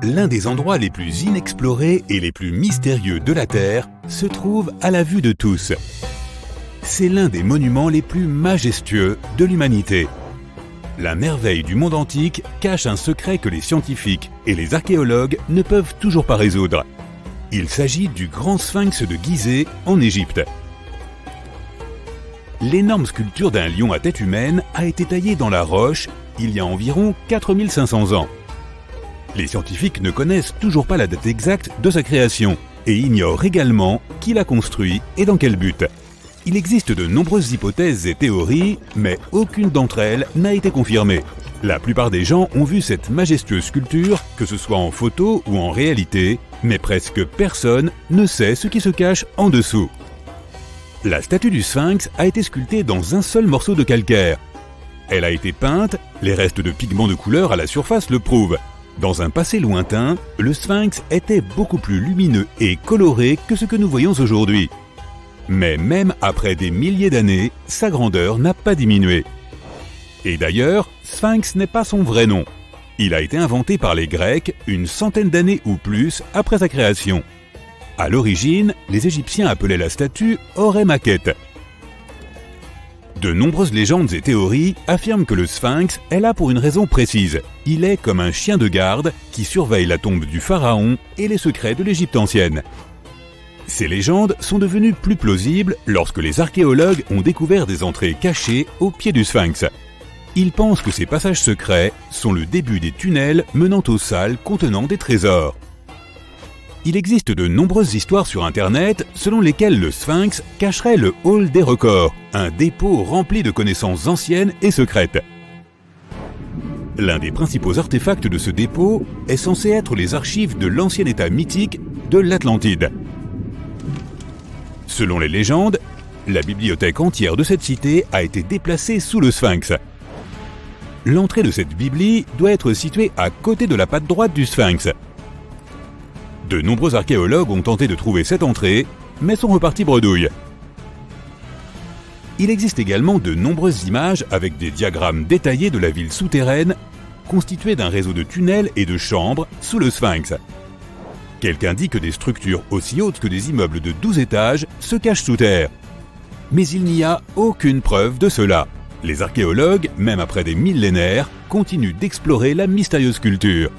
L'un des endroits les plus inexplorés et les plus mystérieux de la Terre se trouve à la vue de tous. C'est l'un des monuments les plus majestueux de l'humanité. La merveille du monde antique cache un secret que les scientifiques et les archéologues ne peuvent toujours pas résoudre. Il s'agit du grand sphinx de Gizeh en Égypte. L'énorme sculpture d'un lion à tête humaine a été taillée dans la roche il y a environ 4500 ans. Les scientifiques ne connaissent toujours pas la date exacte de sa création et ignorent également qui l'a construit et dans quel but. Il existe de nombreuses hypothèses et théories, mais aucune d'entre elles n'a été confirmée. La plupart des gens ont vu cette majestueuse sculpture, que ce soit en photo ou en réalité, mais presque personne ne sait ce qui se cache en dessous. La statue du sphinx a été sculptée dans un seul morceau de calcaire. Elle a été peinte, les restes de pigments de couleur à la surface le prouvent. Dans un passé lointain, le sphinx était beaucoup plus lumineux et coloré que ce que nous voyons aujourd'hui. Mais même après des milliers d'années, sa grandeur n'a pas diminué. Et d'ailleurs, sphinx n'est pas son vrai nom. Il a été inventé par les Grecs une centaine d'années ou plus après sa création. À l'origine, les Égyptiens appelaient la statue Horé Maquette. De nombreuses légendes et théories affirment que le sphinx est là pour une raison précise. Il est comme un chien de garde qui surveille la tombe du pharaon et les secrets de l'Égypte ancienne. Ces légendes sont devenues plus plausibles lorsque les archéologues ont découvert des entrées cachées au pied du sphinx. Ils pensent que ces passages secrets sont le début des tunnels menant aux salles contenant des trésors. Il existe de nombreuses histoires sur Internet selon lesquelles le sphinx cacherait le hall des records, un dépôt rempli de connaissances anciennes et secrètes. L'un des principaux artefacts de ce dépôt est censé être les archives de l'ancien état mythique de l'Atlantide. Selon les légendes, la bibliothèque entière de cette cité a été déplacée sous le sphinx. L'entrée de cette bibli doit être située à côté de la patte droite du sphinx. De nombreux archéologues ont tenté de trouver cette entrée, mais sont repartis bredouille. Il existe également de nombreuses images avec des diagrammes détaillés de la ville souterraine, constituée d'un réseau de tunnels et de chambres sous le sphinx. Quelqu'un dit que des structures aussi hautes que des immeubles de 12 étages se cachent sous terre. Mais il n'y a aucune preuve de cela. Les archéologues, même après des millénaires, continuent d'explorer la mystérieuse sculpture.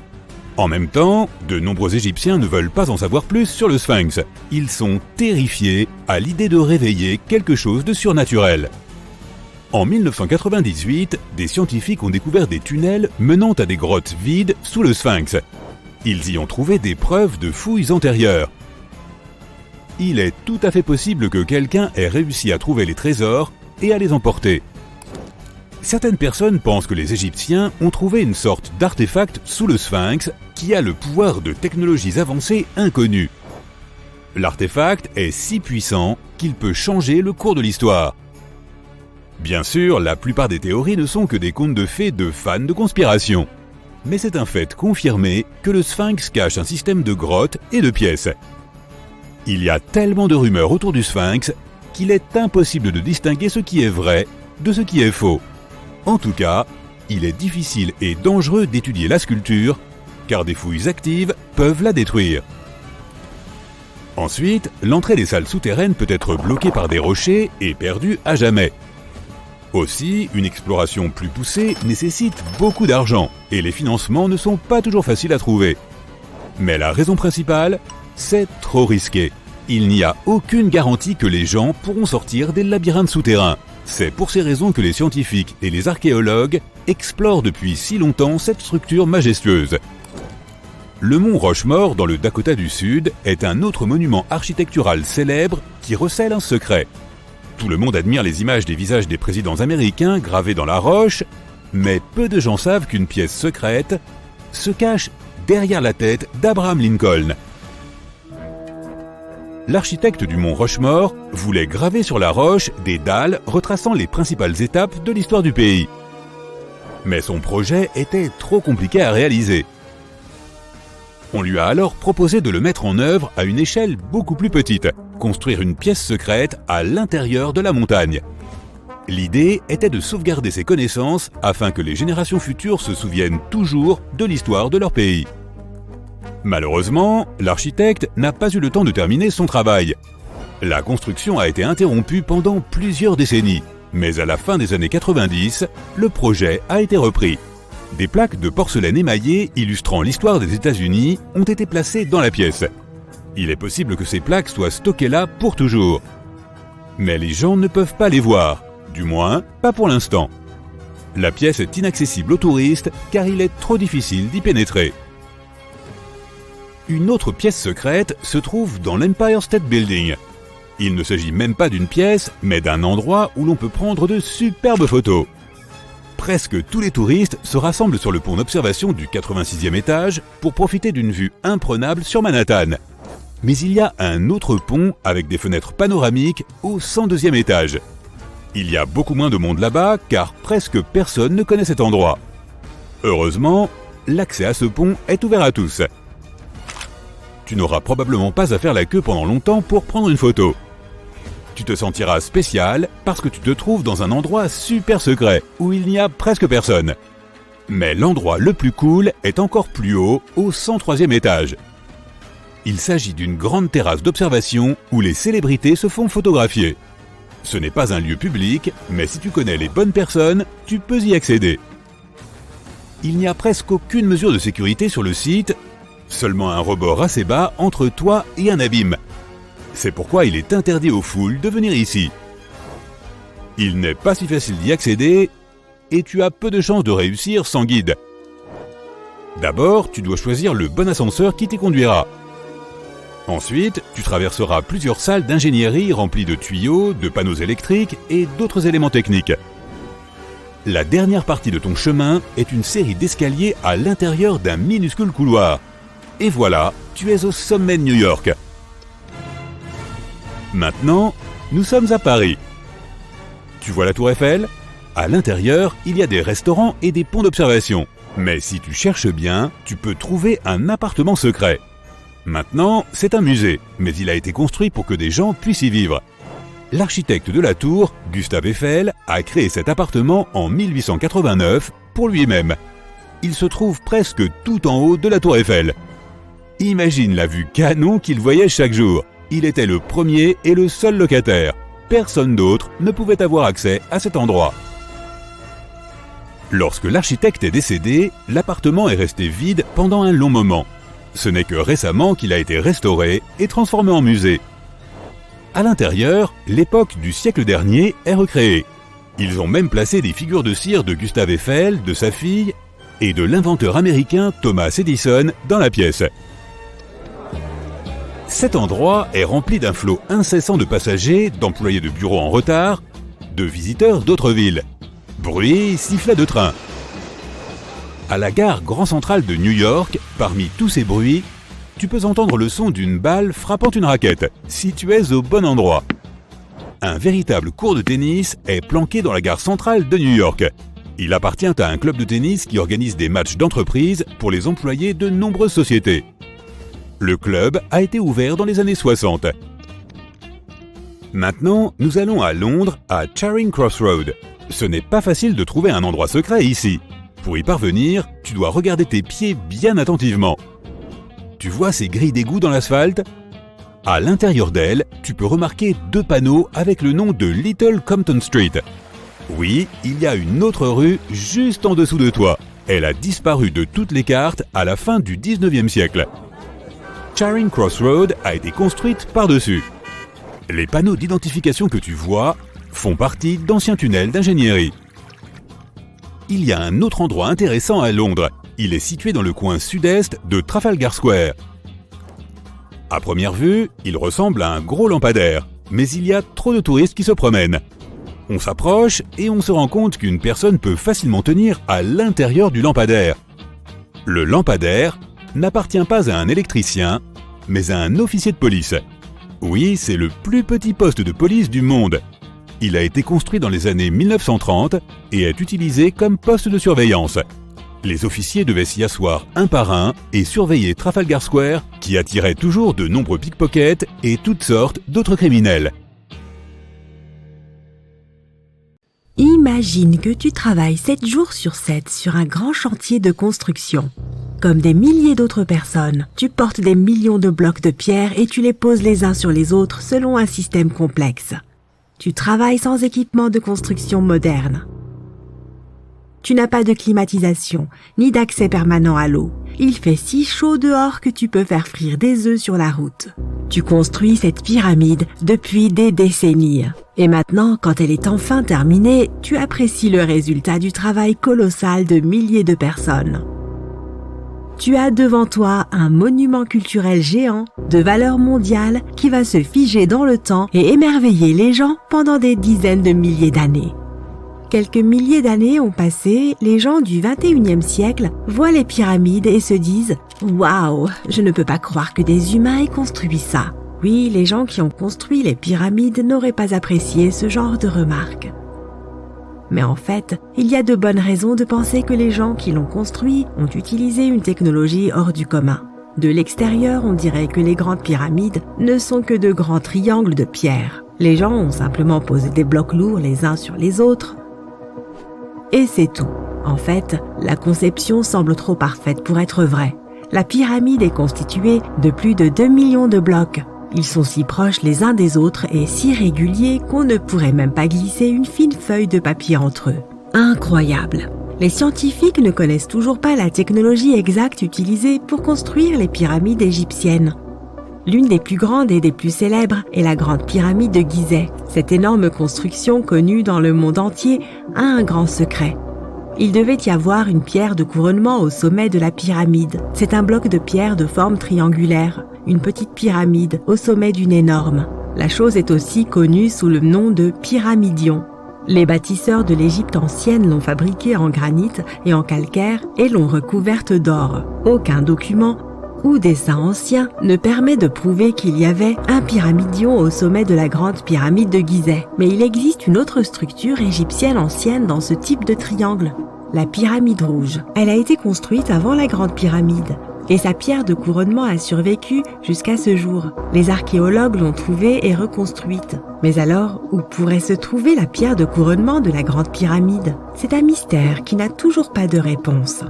En même temps, de nombreux Égyptiens ne veulent pas en savoir plus sur le sphinx. Ils sont terrifiés à l'idée de réveiller quelque chose de surnaturel. En 1998, des scientifiques ont découvert des tunnels menant à des grottes vides sous le sphinx. Ils y ont trouvé des preuves de fouilles antérieures. Il est tout à fait possible que quelqu'un ait réussi à trouver les trésors et à les emporter. Certaines personnes pensent que les Égyptiens ont trouvé une sorte d'artefact sous le sphinx qui a le pouvoir de technologies avancées inconnues. L'artefact est si puissant qu'il peut changer le cours de l'histoire. Bien sûr, la plupart des théories ne sont que des contes de fées de fans de conspiration. Mais c'est un fait confirmé que le sphinx cache un système de grottes et de pièces. Il y a tellement de rumeurs autour du sphinx qu'il est impossible de distinguer ce qui est vrai de ce qui est faux. En tout cas, il est difficile et dangereux d'étudier la sculpture, car des fouilles actives peuvent la détruire. Ensuite, l'entrée des salles souterraines peut être bloquée par des rochers et perdue à jamais. Aussi, une exploration plus poussée nécessite beaucoup d'argent, et les financements ne sont pas toujours faciles à trouver. Mais la raison principale, c'est trop risqué. Il n'y a aucune garantie que les gens pourront sortir des labyrinthes souterrains. C'est pour ces raisons que les scientifiques et les archéologues explorent depuis si longtemps cette structure majestueuse. Le mont Rushmore, dans le Dakota du Sud, est un autre monument architectural célèbre qui recèle un secret. Tout le monde admire les images des visages des présidents américains gravés dans la roche, mais peu de gens savent qu'une pièce secrète se cache derrière la tête d'Abraham Lincoln. L'architecte du mont Rushmore voulait graver sur la roche des dalles retraçant les principales étapes de l'histoire du pays. Mais son projet était trop compliqué à réaliser. On lui a alors proposé de le mettre en œuvre à une échelle beaucoup plus petite, construire une pièce secrète à l'intérieur de la montagne. L'idée était de sauvegarder ces connaissances afin que les générations futures se souviennent toujours de l'histoire de leur pays. Malheureusement, l'architecte n'a pas eu le temps de terminer son travail. La construction a été interrompue pendant plusieurs décennies, mais à la fin des années 90, le projet a été repris. Des plaques de porcelaine émaillée illustrant l'histoire des États-Unis ont été placées dans la pièce. Il est possible que ces plaques soient stockées là pour toujours. Mais les gens ne peuvent pas les voir, du moins pas pour l'instant. La pièce est inaccessible aux touristes car il est trop difficile d'y pénétrer. Une autre pièce secrète se trouve dans l'Empire State Building. Il ne s'agit même pas d'une pièce, mais d'un endroit où l'on peut prendre de superbes photos. Presque tous les touristes se rassemblent sur le pont d'observation du 86e étage pour profiter d'une vue imprenable sur Manhattan. Mais il y a un autre pont avec des fenêtres panoramiques au 102e étage. Il y a beaucoup moins de monde là-bas car presque personne ne connaît cet endroit. Heureusement, l'accès à ce pont est ouvert à tous. Tu n'auras probablement pas à faire la queue pendant longtemps pour prendre une photo. Tu te sentiras spécial parce que tu te trouves dans un endroit super secret où il n'y a presque personne. Mais l'endroit le plus cool est encore plus haut, au 103e étage. Il s'agit d'une grande terrasse d'observation où les célébrités se font photographier. Ce n'est pas un lieu public, mais si tu connais les bonnes personnes, tu peux y accéder. Il n'y a presque aucune mesure de sécurité sur le site, seulement un rebord assez bas entre toi et un abîme. C'est pourquoi il est interdit aux foules de venir ici. Il n'est pas si facile d'y accéder et tu as peu de chances de réussir sans guide. D'abord, tu dois choisir le bon ascenseur qui t'y conduira. Ensuite, tu traverseras plusieurs salles d'ingénierie remplies de tuyaux, de panneaux électriques et d'autres éléments techniques. La dernière partie de ton chemin est une série d'escaliers à l'intérieur d'un minuscule couloir. Et voilà, tu es au sommet de New York. Maintenant, nous sommes à Paris. Tu vois la Tour Eiffel ? À l'intérieur, il y a des restaurants et des ponts d'observation. Mais si tu cherches bien, tu peux trouver un appartement secret. Maintenant, c'est un musée, mais il a été construit pour que des gens puissent y vivre. L'architecte de la tour, Gustave Eiffel, a créé cet appartement en 1889 pour lui-même. Il se trouve presque tout en haut de la Tour Eiffel. Imagine la vue canon qu'il voyait chaque jour. Il était le premier et le seul locataire. Personne d'autre ne pouvait avoir accès à cet endroit. Lorsque l'architecte est décédé, l'appartement est resté vide pendant un long moment. Ce n'est que récemment qu'il a été restauré et transformé en musée. À l'intérieur, l'époque du siècle dernier est recréée. Ils ont même placé des figures de cire de Gustave Eiffel, de sa fille et de l'inventeur américain Thomas Edison dans la pièce. Cet endroit est rempli d'un flot incessant de passagers, d'employés de bureaux en retard, de visiteurs d'autres villes. Bruit, sifflet de train. À la gare Grand Central de New York, parmi tous ces bruits, tu peux entendre le son d'une balle frappant une raquette, si tu es au bon endroit. Un véritable court de tennis est planqué dans la gare centrale de New York. Il appartient à un club de tennis qui organise des matchs d'entreprise pour les employés de nombreuses sociétés. Le club a été ouvert dans les années 60. Maintenant, nous allons à Londres, à Charing Cross Road. Ce n'est pas facile de trouver un endroit secret ici. Pour y parvenir, tu dois regarder tes pieds bien attentivement. Tu vois ces grilles d'égout dans l'asphalte ? À l'intérieur d'elles, tu peux remarquer 2 panneaux avec le nom de Little Compton Street. Oui, il y a une autre rue juste en dessous de toi. Elle a disparu de toutes les cartes à la fin du 19e siècle. Charing Cross Road a été construite par-dessus. Les panneaux d'identification que tu vois font partie d'anciens tunnels d'ingénierie. Il y a un autre endroit intéressant à Londres. Il est situé dans le coin sud-est de Trafalgar Square. À première vue, il ressemble à un gros lampadaire, mais il y a trop de touristes qui se promènent. On s'approche et on se rend compte qu'une personne peut facilement tenir à l'intérieur du lampadaire. Le lampadaire n'appartient pas à un électricien, mais à un officier de police. Oui, c'est le plus petit poste de police du monde. Il a été construit dans les années 1930 et est utilisé comme poste de surveillance. Les officiers devaient s'y asseoir un par un et surveiller Trafalgar Square, qui attirait toujours de nombreux pickpockets et toutes sortes d'autres criminels. Imagine que tu travailles 7 jours sur 7 sur un grand chantier de construction. Comme des milliers d'autres personnes, tu portes des millions de blocs de pierre et tu les poses les uns sur les autres selon un système complexe. Tu travailles sans équipement de construction moderne. Tu n'as pas de climatisation, ni d'accès permanent à l'eau. Il fait si chaud dehors que tu peux faire frire des œufs sur la route. Tu construis cette pyramide depuis des décennies. Et maintenant, quand elle est enfin terminée, tu apprécies le résultat du travail colossal de milliers de personnes. Tu as devant toi un monument culturel géant de valeur mondiale qui va se figer dans le temps et émerveiller les gens pendant des dizaines de milliers d'années. Quelques milliers d'années ont passé, les gens du 21e siècle voient les pyramides et se disent « Waouh, je ne peux pas croire que des humains aient construit ça ». Oui, les gens qui ont construit les pyramides n'auraient pas apprécié ce genre de remarques. Mais en fait, il y a de bonnes raisons de penser que les gens qui l'ont construit ont utilisé une technologie hors du commun. De l'extérieur, on dirait que les grandes pyramides ne sont que de grands triangles de pierre. Les gens ont simplement posé des blocs lourds les uns sur les autres. Et c'est tout. En fait, la conception semble trop parfaite pour être vraie. La pyramide est constituée de plus de 2 millions de blocs. Ils sont si proches les uns des autres et si réguliers qu'on ne pourrait même pas glisser une fine feuille de papier entre eux. Incroyable! Les scientifiques ne connaissent toujours pas la technologie exacte utilisée pour construire les pyramides égyptiennes. L'une des plus grandes et des plus célèbres est la grande pyramide de Gizeh. Cette énorme construction connue dans le monde entier a un grand secret. Il devait y avoir une pierre de couronnement au sommet de la pyramide. C'est un bloc de pierre de forme triangulaire, une petite pyramide au sommet d'une énorme. La chose est aussi connue sous le nom de pyramidion. Les bâtisseurs de l'Égypte ancienne l'ont fabriquée en granit et en calcaire et l'ont recouverte d'or. Aucun document ou dessin ancien ne permet de prouver qu'il y avait un pyramidion au sommet de la grande pyramide de Gizeh. Mais il existe une autre structure égyptienne ancienne dans ce type de triangle, la pyramide rouge. Elle a été construite avant la grande pyramide et sa pierre de couronnement a survécu jusqu'à ce jour. Les archéologues l'ont trouvée et reconstruite. Mais alors, où pourrait se trouver la pierre de couronnement de la grande pyramide? C'est un mystère qui n'a toujours pas de réponse.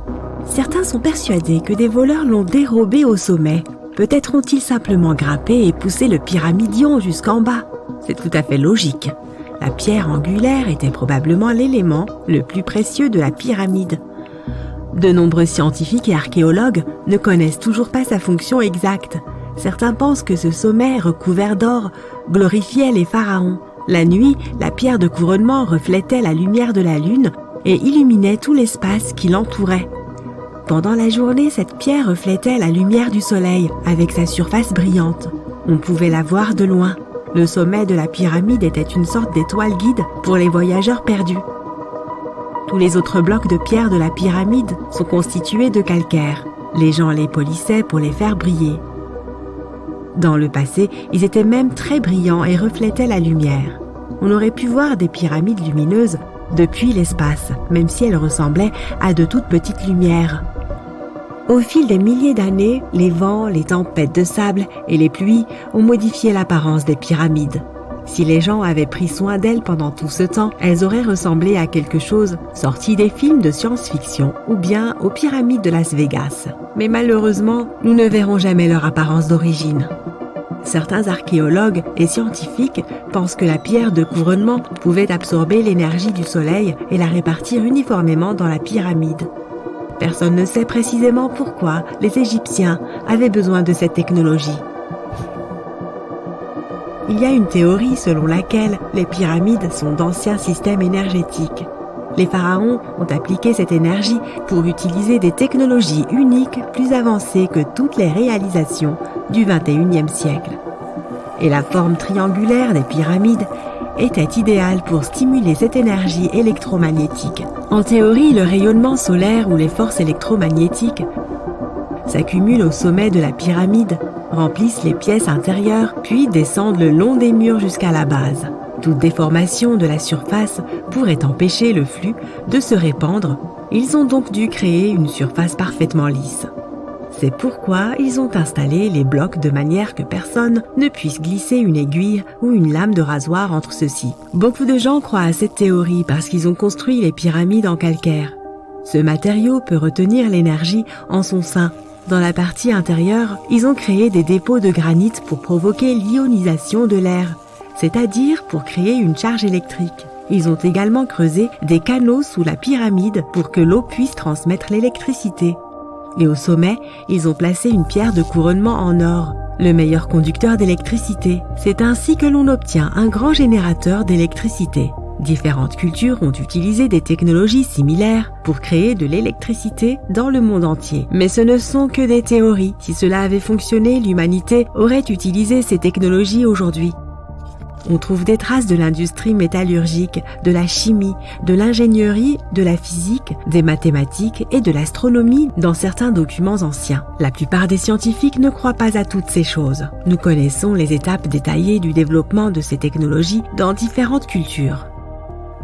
Certains sont persuadés que des voleurs l'ont dérobée au sommet. Peut-être ont-ils simplement grimpé et poussé le pyramidion jusqu'en bas. C'est tout à fait logique. La pierre angulaire était probablement l'élément le plus précieux de la pyramide. De nombreux scientifiques et archéologues ne connaissent toujours pas sa fonction exacte. Certains pensent que ce sommet recouvert d'or glorifiait les pharaons. La nuit, la pierre de couronnement reflétait la lumière de la lune et illuminait tout l'espace qui l'entourait. Pendant la journée, cette pierre reflétait la lumière du soleil avec sa surface brillante. On pouvait la voir de loin. Le sommet de la pyramide était une sorte d'étoile guide pour les voyageurs perdus. Tous les autres blocs de pierre de la pyramide sont constitués de calcaire. Les gens les polissaient pour les faire briller. Dans le passé, ils étaient même très brillants et reflétaient la lumière. On aurait pu voir des pyramides lumineuses depuis l'espace, même si elles ressemblaient à de toutes petites lumières. Au fil des milliers d'années, les vents, les tempêtes de sable et les pluies ont modifié l'apparence des pyramides. Si les gens avaient pris soin d'elles pendant tout ce temps, elles auraient ressemblé à quelque chose sorti des films de science-fiction ou bien aux pyramides de Las Vegas. Mais malheureusement, nous ne verrons jamais leur apparence d'origine. Certains archéologues et scientifiques pensent que la pierre de couronnement pouvait absorber l'énergie du soleil et la répartir uniformément dans la pyramide. Personne ne sait précisément pourquoi les Égyptiens avaient besoin de cette technologie. Il y a une théorie selon laquelle les pyramides sont d'anciens systèmes énergétiques. Les pharaons ont appliqué cette énergie pour utiliser des technologies uniques plus avancées que toutes les réalisations du XXIe siècle. Et la forme triangulaire des pyramides était idéale pour stimuler cette énergie électromagnétique. En théorie, le rayonnement solaire ou les forces électromagnétiques s'accumulent au sommet de la pyramide, remplissent les pièces intérieures, puis descendent le long des murs jusqu'à la base. Toute déformation de la surface pourrait empêcher le flux de se répandre. Ils ont donc dû créer une surface parfaitement lisse. C'est pourquoi ils ont installé les blocs de manière que personne ne puisse glisser une aiguille ou une lame de rasoir entre ceux-ci. Beaucoup de gens croient à cette théorie parce qu'ils ont construit les pyramides en calcaire. Ce matériau peut retenir l'énergie en son sein. Dans la partie intérieure, ils ont créé des dépôts de granit pour provoquer l'ionisation de l'air, c'est-à-dire pour créer une charge électrique. Ils ont également creusé des canaux sous la pyramide pour que l'eau puisse transmettre l'électricité. Et au sommet, ils ont placé une pierre de couronnement en or, le meilleur conducteur d'électricité. C'est ainsi que l'on obtient un grand générateur d'électricité. Différentes cultures ont utilisé des technologies similaires pour créer de l'électricité dans le monde entier. Mais ce ne sont que des théories. Si cela avait fonctionné, l'humanité aurait utilisé ces technologies aujourd'hui. On trouve des traces de l'industrie métallurgique, de la chimie, de l'ingénierie, de la physique, des mathématiques et de l'astronomie dans certains documents anciens. La plupart des scientifiques ne croient pas à toutes ces choses. Nous connaissons les étapes détaillées du développement de ces technologies dans différentes cultures.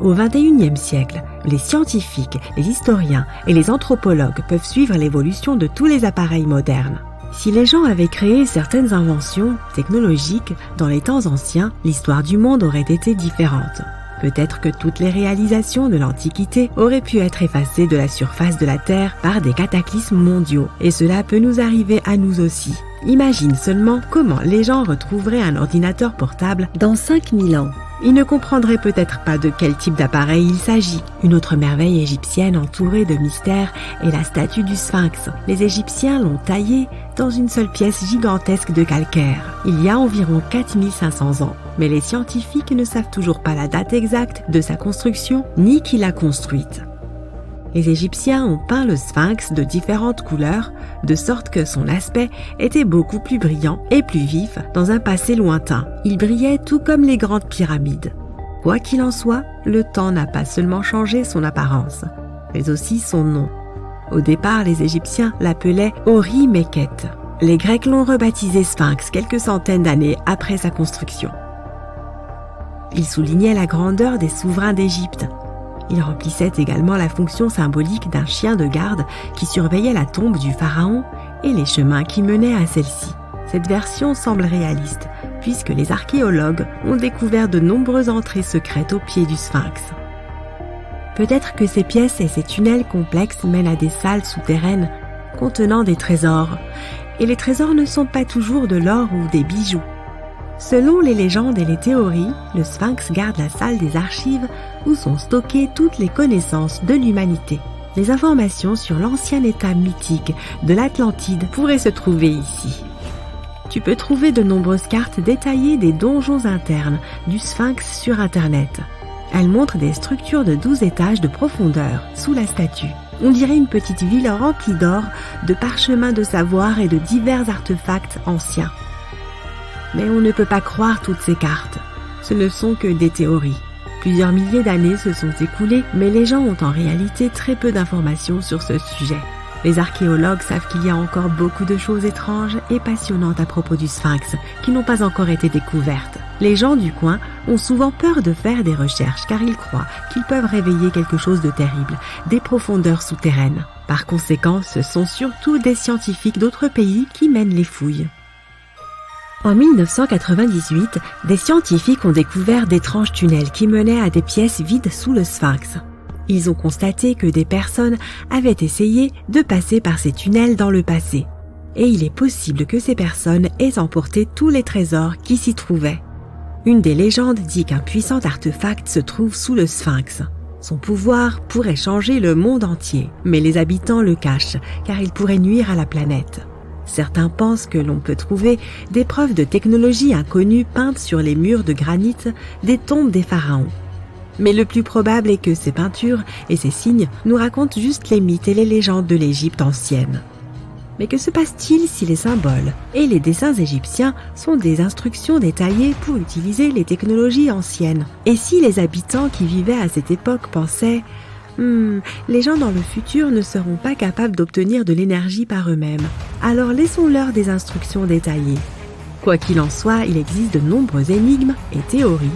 Au XXIe siècle, les scientifiques, les historiens et les anthropologues peuvent suivre l'évolution de tous les appareils modernes. Si les gens avaient créé certaines inventions technologiques dans les temps anciens, l'histoire du monde aurait été différente. Peut-être que toutes les réalisations de l'Antiquité auraient pu être effacées de la surface de la Terre par des cataclysmes mondiaux, et cela peut nous arriver à nous aussi. Imagine seulement comment les gens retrouveraient un ordinateur portable dans 5000 ans. Ils ne comprendraient peut-être pas de quel type d'appareil il s'agit. Une autre merveille égyptienne entourée de mystères est la statue du Sphinx. Les Égyptiens l'ont taillée dans une seule pièce gigantesque de calcaire, il y a environ 4500 ans. Mais les scientifiques ne savent toujours pas la date exacte de sa construction ni qui l'a construite. Les Égyptiens ont peint le Sphinx de différentes couleurs, de sorte que son aspect était beaucoup plus brillant et plus vif dans un passé lointain. Il brillait tout comme les grandes pyramides. Quoi qu'il en soit, le temps n'a pas seulement changé son apparence, mais aussi son nom. Au départ, les Égyptiens l'appelaient Ori-Mekhet. Les Grecs l'ont rebaptisé Sphinx quelques centaines d'années après sa construction. Il soulignait la grandeur des souverains d'Égypte. Il remplissait également la fonction symbolique d'un chien de garde qui surveillait la tombe du pharaon et les chemins qui menaient à celle-ci. Cette version semble réaliste, puisque les archéologues ont découvert de nombreuses entrées secrètes au pied du Sphinx. Peut-être que ces pièces et ces tunnels complexes mènent à des salles souterraines contenant des trésors, et les trésors ne sont pas toujours de l'or ou des bijoux. Selon les légendes et les théories, le Sphinx garde la salle des archives où sont stockées toutes les connaissances de l'humanité. Les informations sur l'ancien état mythique de l'Atlantide pourraient se trouver ici. Tu peux trouver de nombreuses cartes détaillées des donjons internes du Sphinx sur Internet. Elles montrent des structures de 12 étages de profondeur sous la statue. On dirait une petite ville remplie d'or, de parchemins de savoir et de divers artefacts anciens. Mais on ne peut pas croire toutes ces cartes. Ce ne sont que des théories. Plusieurs milliers d'années se sont écoulées, mais les gens ont en réalité très peu d'informations sur ce sujet. Les archéologues savent qu'il y a encore beaucoup de choses étranges et passionnantes à propos du Sphinx qui n'ont pas encore été découvertes. Les gens du coin ont souvent peur de faire des recherches car ils croient qu'ils peuvent réveiller quelque chose de terrible, des profondeurs souterraines. Par conséquent, ce sont surtout des scientifiques d'autres pays qui mènent les fouilles. En 1998, des scientifiques ont découvert d'étranges tunnels qui menaient à des pièces vides sous le Sphinx. Ils ont constaté que des personnes avaient essayé de passer par ces tunnels dans le passé. Et il est possible que ces personnes aient emporté tous les trésors qui s'y trouvaient. Une des légendes dit qu'un puissant artefact se trouve sous le Sphinx. Son pouvoir pourrait changer le monde entier, mais les habitants le cachent car il pourrait nuire à la planète. Certains pensent que l'on peut trouver des preuves de technologie inconnue peintes sur les murs de granit des tombes des pharaons. Mais le plus probable est que ces peintures et ces signes nous racontent juste les mythes et les légendes de l'Égypte ancienne. Mais que se passe-t-il si les symboles et les dessins égyptiens sont des instructions détaillées pour utiliser les technologies anciennes? Et si les habitants qui vivaient à cette époque pensaient les gens dans le futur ne seront pas capables d'obtenir de l'énergie par eux-mêmes. Alors laissons-leur des instructions détaillées. Quoi qu'il en soit, il existe de nombreuses énigmes et théories.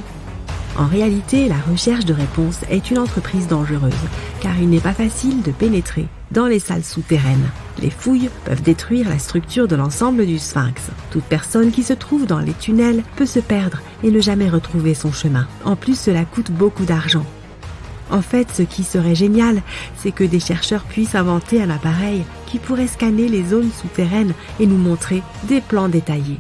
En réalité, la recherche de réponses est une entreprise dangereuse, car il n'est pas facile de pénétrer dans les salles souterraines. Les fouilles peuvent détruire la structure de l'ensemble du sphinx. Toute personne qui se trouve dans les tunnels peut se perdre et ne jamais retrouver son chemin. En plus, cela coûte beaucoup d'argent. En fait, ce qui serait génial, c'est que des chercheurs puissent inventer un appareil qui pourrait scanner les zones souterraines et nous montrer des plans détaillés.